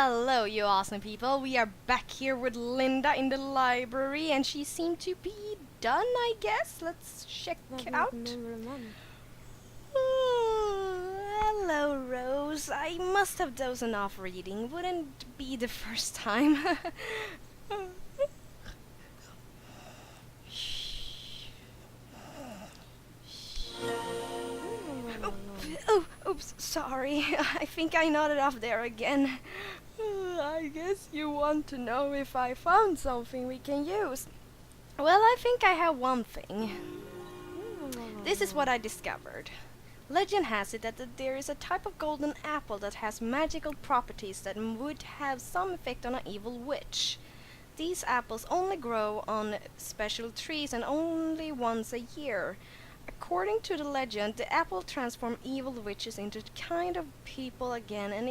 Hello, you awesome people. We are back here with Linda in the library, and she seemed to be done, I guess. Let's check out. Hello, Rose. I must have dozed off reading. Wouldn't be the first time. Oops, sorry. I think I nodded off there again. I guess you want to know if I found something we can use. Well, I think I have one thing. This is what I discovered. Legend has it that there is a type of golden apple that has magical properties that would have some effect on an evil witch. These apples only grow on special trees and only once a year. According to the legend, the apple transforms evil witches into kind of people again, and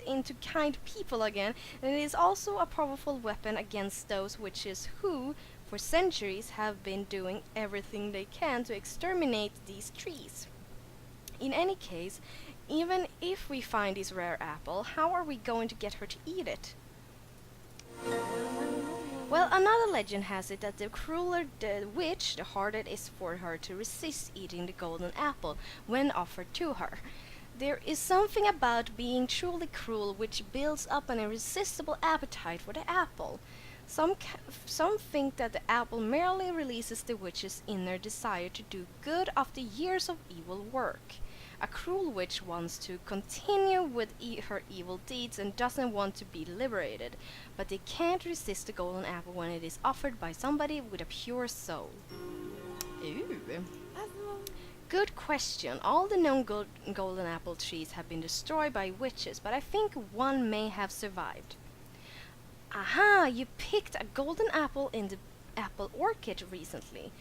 into kind people again, and it is also a powerful weapon against those witches who, for centuries, have been doing everything they can to exterminate these trees. In any case, even if we find this rare apple, how are we going to get her to eat it? Well, another legend has it that the crueler the witch, the harder it is for her to resist eating the golden apple when offered to her. There is something about being truly cruel which builds up an irresistible appetite for the apple. Some think that the apple merely releases the witch's inner desire to do good after years of evil work. A cruel witch wants to continue with her evil deeds and doesn't want to be liberated, but they can't resist the golden apple when it is offered by somebody with a pure soul. Ooh. Good question. All the known golden apple trees have been destroyed by witches, but I think one may have survived. Aha! You picked a golden apple in the apple orchard recently.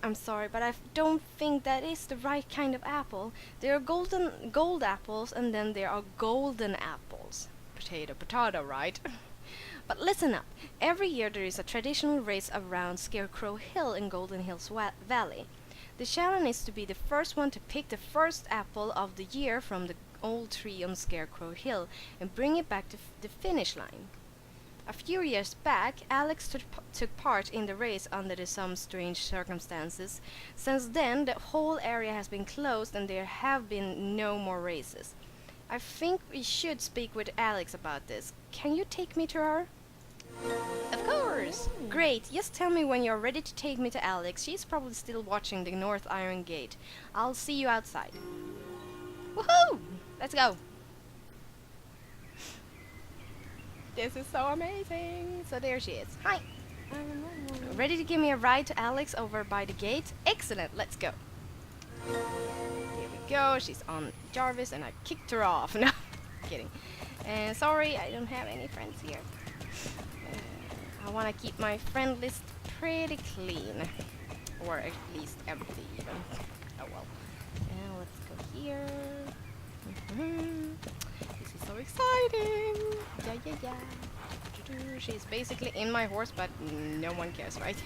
I'm sorry, but I don't think that is the right kind of apple. There are gold apples, and then there are golden apples. Potato, potato, right? But listen up. Every year there is a traditional race around Scarecrow Hill in Golden Hills Valley. The challenge is to be the first one to pick the first apple of the year from the old tree on Scarecrow Hill and bring it back to the finish line. A few years back, Alex took part in the race under some strange circumstances. Since then, the whole area has been closed and there have been no more races. I think we should speak with Alex about this. Can you take me to her? Of course! Great, just tell me when you're ready to take me to Alex. She's probably still watching the North Iron Gate. I'll see you outside. Woohoo! Let's go! This is so amazing! So there she is. Hi! Ready to give me a ride to Alex over by the gate? Excellent, let's go. Here we go, she's on Jarvis and I kicked her off. No, kidding. Sorry, I don't have any friends here. I want to keep my friend list pretty clean. Or at least empty even. Oh well. And let's go here. This is so exciting! Yeah. She's basically in my horse, but no one cares, right?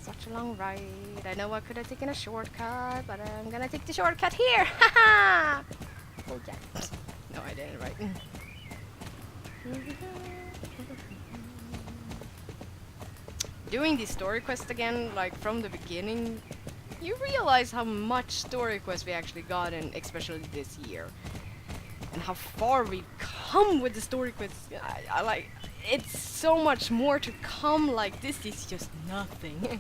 Such a long ride. I know I could have taken a shortcut, but I'm gonna take the shortcut here! Haha! Oh yeah. No, I didn't, right? Doing the story quest again, like from the beginning, you realize how much story quests we actually got in, especially this year. And how far we've come with the story quests. I like, it's so much more to come, like this is just nothing.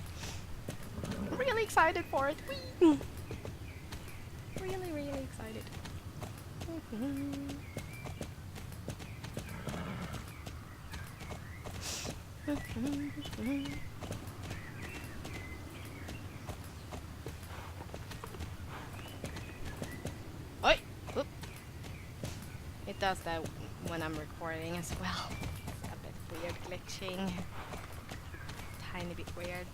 I'm really excited for it. Whee! Really excited. Oi! Oop. It does that when I'm recording as well. It's a bit weird glitching. Tiny bit weird.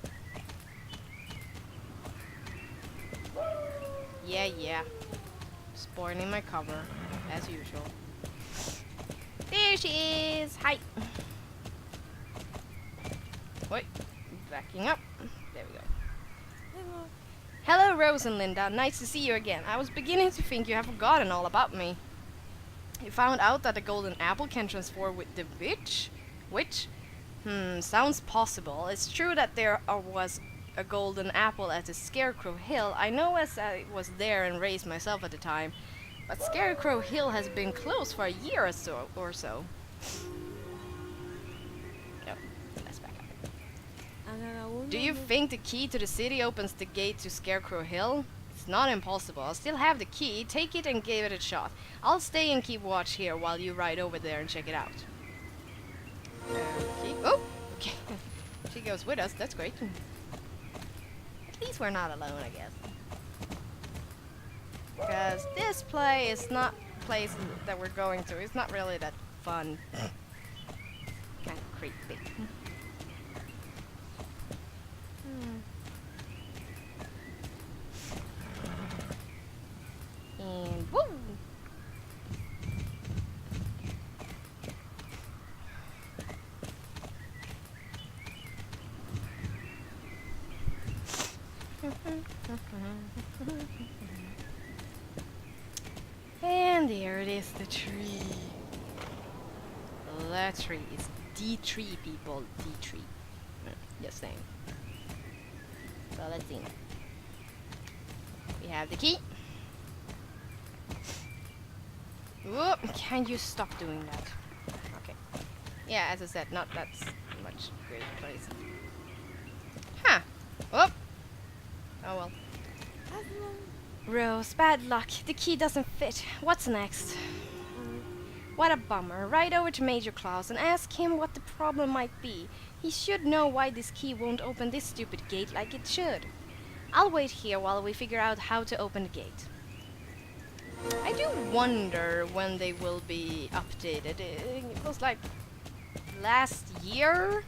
Yeah. Spoiling my cover, as usual. There she is! Hi! Wait, backing up. There we go. Hello, Rose and Linda. Nice to see you again. I was beginning to think you have forgotten all about me. You found out that the golden apple can transform with the witch? Witch? Sounds possible. It's true that there was a golden apple at the Scarecrow Hill. I know as I was there and raised myself at the time. But Scarecrow Hill has been closed for a year or so. No, let's back up. Do you think the key to the city opens the gate to Scarecrow Hill? It's not impossible. I'll still have the key. Take it and give it a shot. I'll stay and keep watch here while you ride over there and check it out. Oh, okay. She goes with us. That's great. At least we're not alone, I guess. Because this play is not a place that we're going to. It's not really that fun. Kind of creepy. And woo! And there it is, the tree. That tree is the tree, people. The tree. Just saying. So let's see. We have the key. Whoop! Can you stop doing that? Okay. Yeah, as I said, not that much great place. Huh. Whoop! Oh well. Rose, bad luck. The key doesn't fit. What's next? What a bummer. Ride over to Major Claus and ask him what the problem might be. He should know why this key won't open this stupid gate like it should. I'll wait here while we figure out how to open the gate. I do wonder when they will be updated. It was like last year.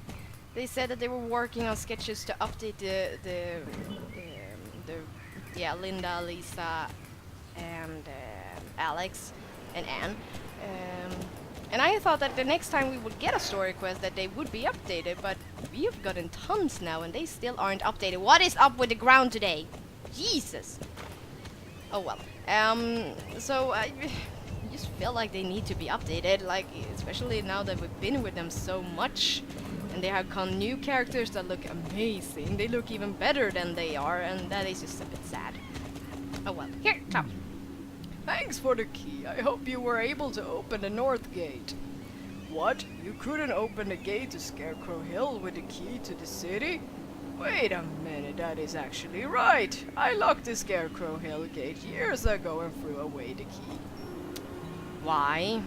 They said that they were working on sketches to update the Linda, Lisa, and Alex, and Anne. And I thought that the next time we would get a story quest that they would be updated, but we've gotten tons now and they still aren't updated. What is up with the ground today? Jesus! Oh well. So I just feel like they need to be updated, like especially now that we've been with them so much. And they have come new characters that look amazing. They look even better than they are, and that is just a bit sad. Oh well. Here, come. Thanks for the key. I hope you were able to open the north gate. What? You couldn't open the gate to Scarecrow Hill with the key to the city? Wait a minute, that is actually right. I locked the Scarecrow Hill gate years ago and threw away the key. Why?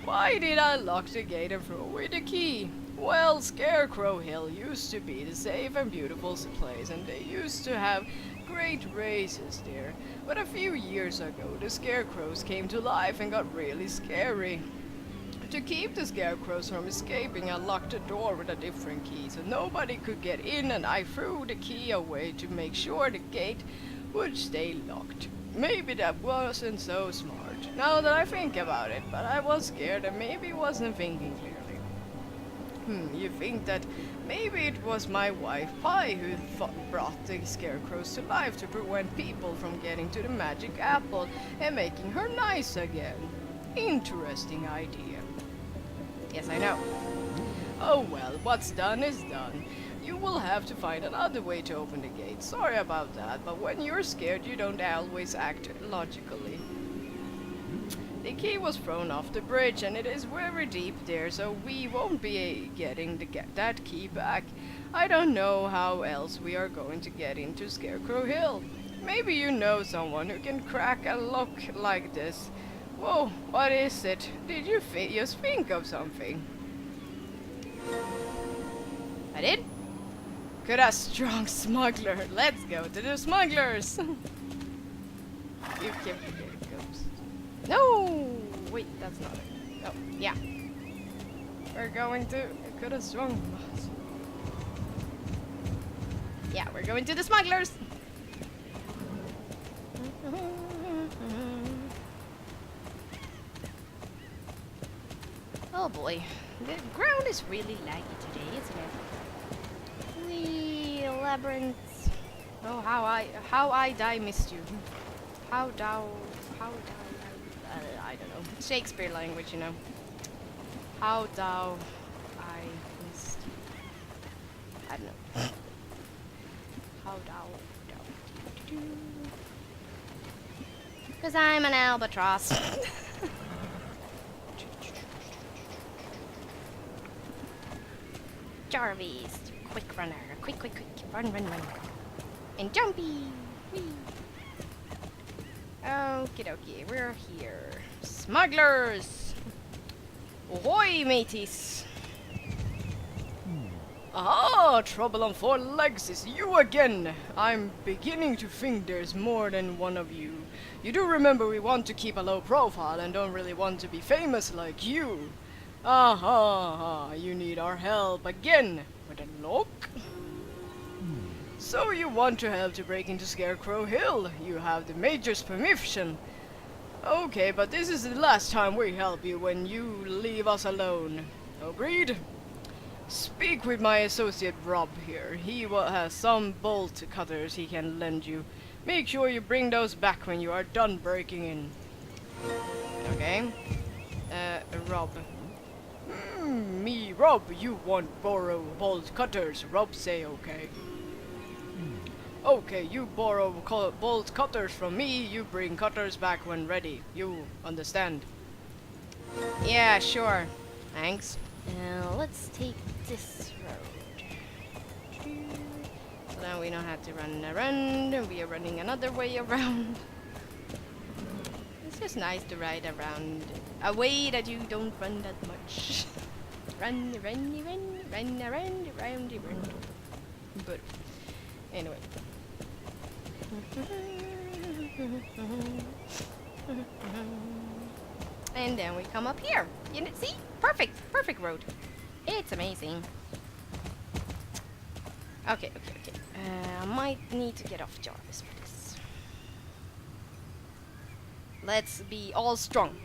Why did I lock the gate and throw away the key? Well, Scarecrow Hill used to be the safe and beautiful place, and they used to have great races there. But a few years ago, the scarecrows came to life and got really scary. To keep the scarecrows from escaping, I locked the door with a different key so nobody could get in, and I threw the key away to make sure the gate would stay locked. Maybe that wasn't so smart, now that I think about it, but I was scared and maybe wasn't thinking clearly. You think that maybe it was my wife Pie who brought the scarecrows to life to prevent people from getting to the magic apple and making her nice again. Interesting idea. Yes, I know. Oh well, what's done is done. You will have to find another way to open the gate. Sorry about that, but when you're scared you don't always act logically. The key was thrown off the bridge and it is very deep there, so we won't be getting that key back. I don't know how else we are going to get into Scarecrow Hill. Maybe you know someone who can crack a lock like this. Whoa, what is it? Did you just think of something? I did? Could a strong smuggler. Let's go to the smugglers. You keep forgetting ghosts. No! Wait, that's not it. Oh, yeah. We're going to... Could a strong... Yeah, we're going to the smugglers! Oh boy, the ground is really laggy today, isn't it? The labyrinth. Oh, how I missed you. How I don't know. Shakespeare language, you know. How thou I missed you. I don't know. How thou. Because I'm an albatross. Jarvis, quick runner. Quick. Run. And jumpy. Whee. Okie dokie, we're here. Smugglers! Ahoy, mateys! Aha! Trouble on four legs is you again! I'm beginning to think there's more than one of you. You do remember we want to keep a low profile and don't really want to be famous like you. Aha! You need our help again! With a lock? So you want to help to break into Scarecrow Hill? You have the Major's permission. Okay, but this is the last time we help you when you leave us alone. Agreed? Speak with my associate Rob here. He has some bolt cutters he can lend you. Make sure you bring those back when you are done breaking in. Okay. Rob. Me, Rob, you want borrow bolt cutters. Rob say okay. Okay, you borrow bolt cutters from me, you bring cutters back when ready. You understand? Yeah, sure. Thanks. Let's take this road. So now we don't have to run around, and we are running another way around. It's just nice to ride around a way that you don't run that much. Run. But anyway. And then we come up here. You know, see? Perfect road. It's amazing. Okay. I might need to get off Jarvis for this. Let's be all strong.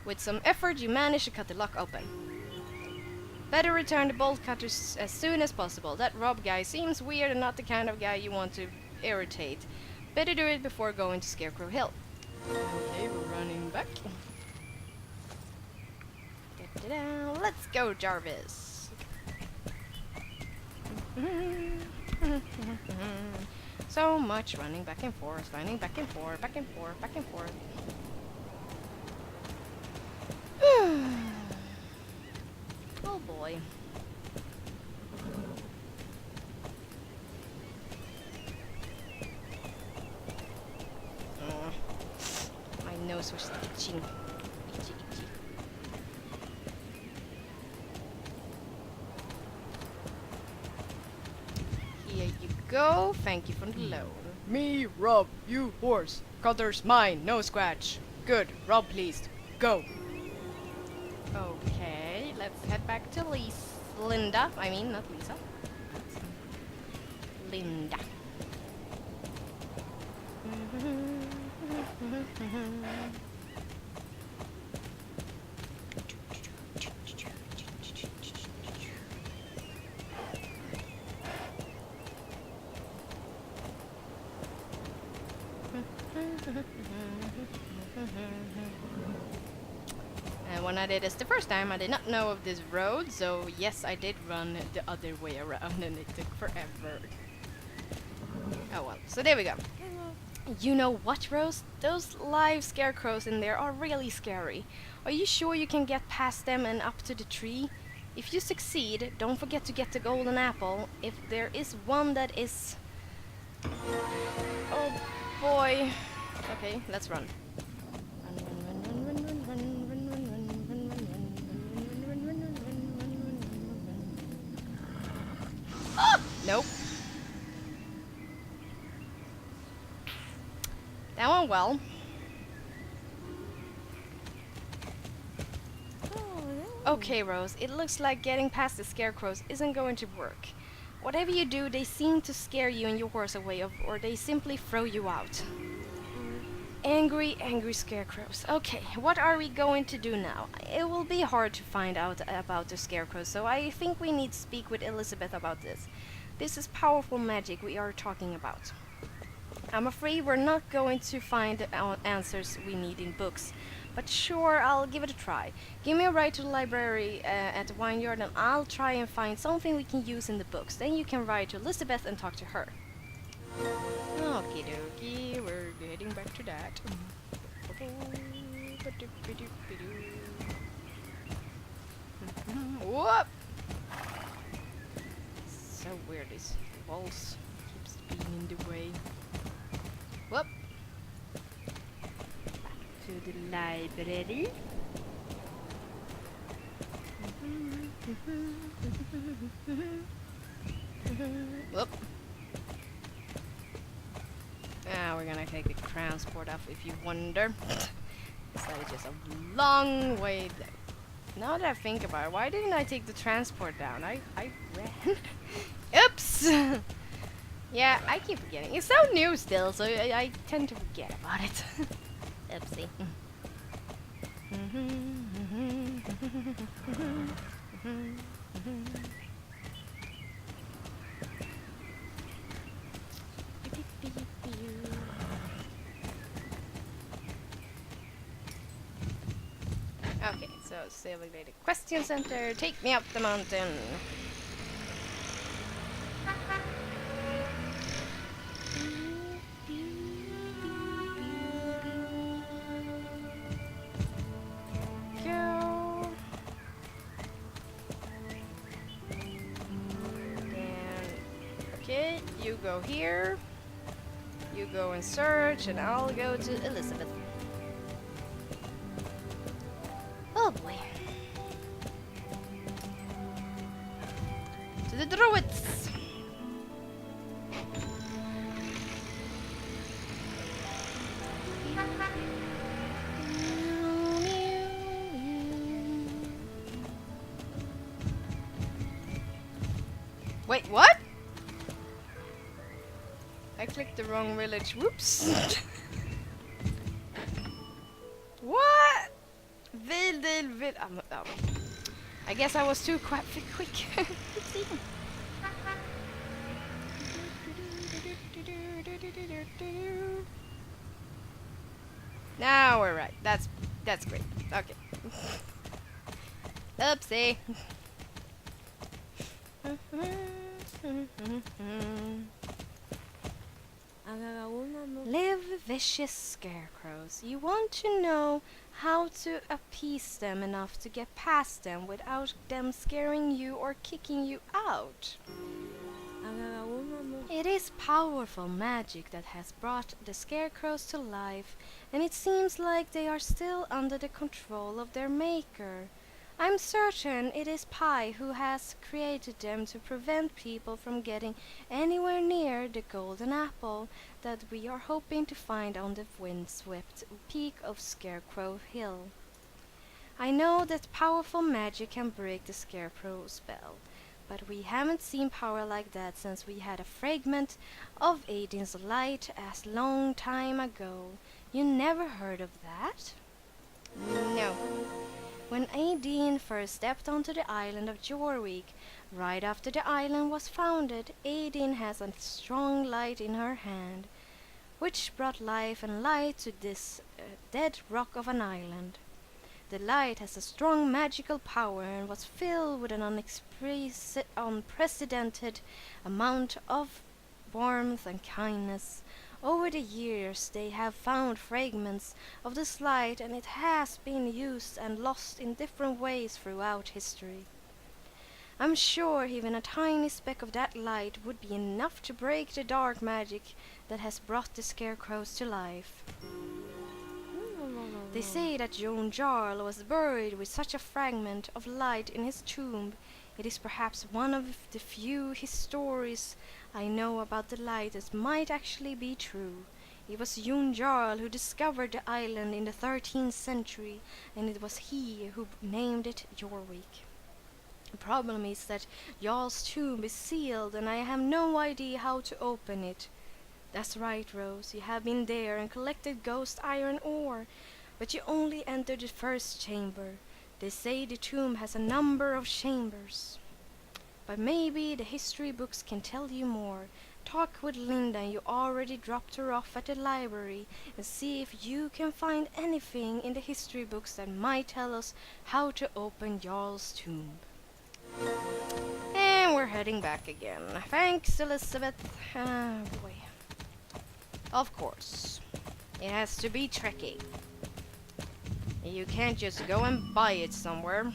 With some effort, you manage to cut the lock open. Better return the bolt cutters as soon as possible. That Rob guy seems weird and not the kind of guy you want to irritate. Better do it before going to Scarecrow Hill. Okay, we're running back. Da-da-da. Let's go, Jarvis. So much running back and forth, running back and forth. Oh boy. My nose was itching. Itchy. Here you go. Thank you for the loan. Me, Rob, you horse. Cutters mine, no scratch. Good, Rob pleased. Go. Okay, let's head back to Linda. I mean, not Lisa. Linda. And when I did this the first time, I did not know of this road, so yes, I did run the other way around and it took forever. Oh well, so there we go. You know what, Rose? Those live scarecrows in there are really scary. Are you sure you can get past them and up to the tree? If you succeed, don't forget to get the golden apple. If there is one that is... Oh boy. Okay, let's run. Ah! Nope. That went well. Okay, Rose, it looks like getting past the scarecrows isn't going to work. Whatever you do, they seem to scare you and your horse away, or they simply throw you out. Angry scarecrows. Okay, what are we going to do now? It will be hard to find out about the scarecrows, so I think we need to speak with Elizabeth about this. This is powerful magic we are talking about. I'm afraid we're not going to find the answers we need in books, but sure, I'll give it a try. Give me a ride to the library at the vineyard and I'll try and find something we can use in the books. Then you can ride to Elizabeth and talk to her. Okie dokie, we're getting back to that. Whoop! So weird, these walls keeps being in the way. Whoop! Back to the library. Whoop! Ah, we're gonna take the transport off if you wonder. That is just a long way. Now that I think about it, why didn't I take the transport down? I ran. Oops! Yeah, I keep forgetting. It's so new still, so I tend to forget about it. Oopsie. Okay, so Civilized Question Center, take me up the mountain. Go. Okay, you go here. You go and search, and I'll go to Elizabeth. Oh boy. To the Druids! Wait, what? I clicked the wrong village. Whoops. What? Oh. I guess I was too quick. Now we're right. That's great. Okay. Oopsie. Live vicious scarecrows. You want to know how to appease them enough to get past them without them scaring you or kicking you out. It is powerful magic that has brought the scarecrows to life, and it seems like they are still under the control of their maker. I'm certain it is Pi who has created them to prevent people from getting anywhere near the golden apple that we are hoping to find on the windswept peak of Scarecrow Hill. I know that powerful magic can break the Scarecrow spell, but we haven't seen power like that since we had a fragment of Aiden's light a long time ago. You never heard of that? No. When Aideen first stepped onto the island of Jorvik, right after the island was founded, Aideen has a strong light in her hand, which brought life and light to this dead rock of an island. The light has a strong magical power and was filled with an unprecedented amount of warmth and kindness. Over the years they have found fragments of this light and it has been used and lost in different ways throughout history. I'm sure even a tiny speck of that light would be enough to break the dark magic that has brought the scarecrows to life. They say that Jon Jarl was buried with such a fragment of light in his tomb. It is perhaps one of the few stories I know about the light that might actually be true. It was Jon Jarl who discovered the island in the 13th century, and it was he who named it Jorvik. The problem is that Jarl's tomb is sealed and I have no idea how to open it. That's right, Rose, you have been there and collected ghost iron ore, but you only entered the first chamber. They say the tomb has a number of chambers. But maybe the history books can tell you more. Talk with Linda, and you already dropped her off at the library, and see if you can find anything in the history books that might tell us how to open Jarl's tomb. And we're heading back again. Thanks, Elizabeth. Ah, boy. Of course. It has to be tricky. You can't just go and buy it somewhere.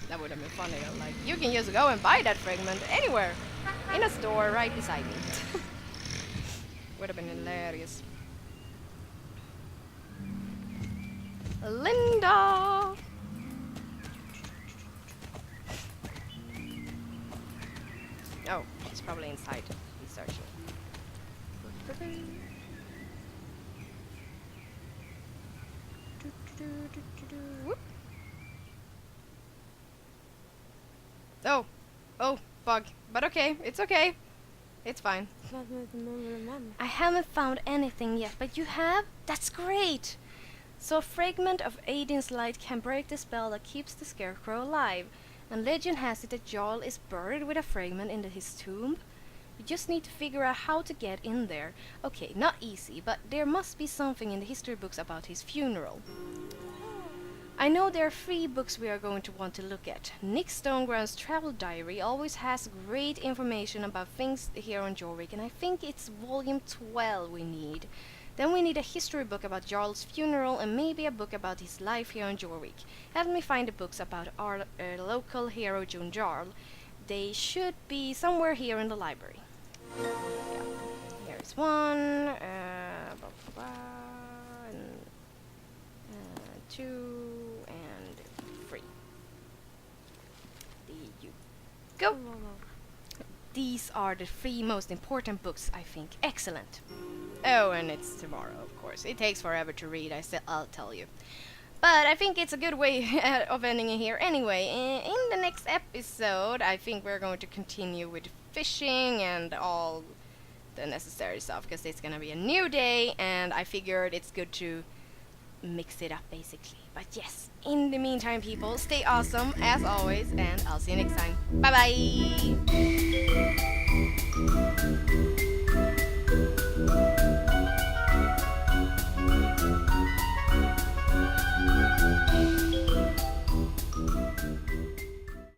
That would have been funny. Like, you can just go and buy that fragment anywhere. In a store right beside me. Would have been hilarious. Linda! Oh, she's probably inside researching. Whoop. Oh, oh, bug. But okay, it's okay. It's fine. I haven't found anything yet, but you have? That's great! So a fragment of Aiden's light can break the spell that keeps the scarecrow alive. And legend has it that Jarl is buried with a fragment in his tomb. We just need to figure out how to get in there. Okay, not easy, but there must be something in the history books about his funeral. I know there are 3 books we are going to want to look at. Nick Stoneground's travel diary always has great information about things here on Jorvik, and I think it's volume 12 we need. Then we need a history book about Jarl's funeral and maybe a book about his life here on Jorvik. Help me find the books about our local hero June Jarl. They should be somewhere here in the library. Yeah. Here's one, blah, blah, blah, and, 2, and 3. There you go. These are the 3 most important books, I think. Excellent. Oh, and it's tomorrow, of course. It takes forever to read, I'll tell you. But I think it's a good way of ending it here. Anyway, in the next episode, I think we're going to continue with fishing and all the necessary stuff, because it's gonna be a new day, and I figured it's good to mix it up, basically. But yes, in the meantime, people, stay awesome, as always, and I'll see you next time. Bye-bye!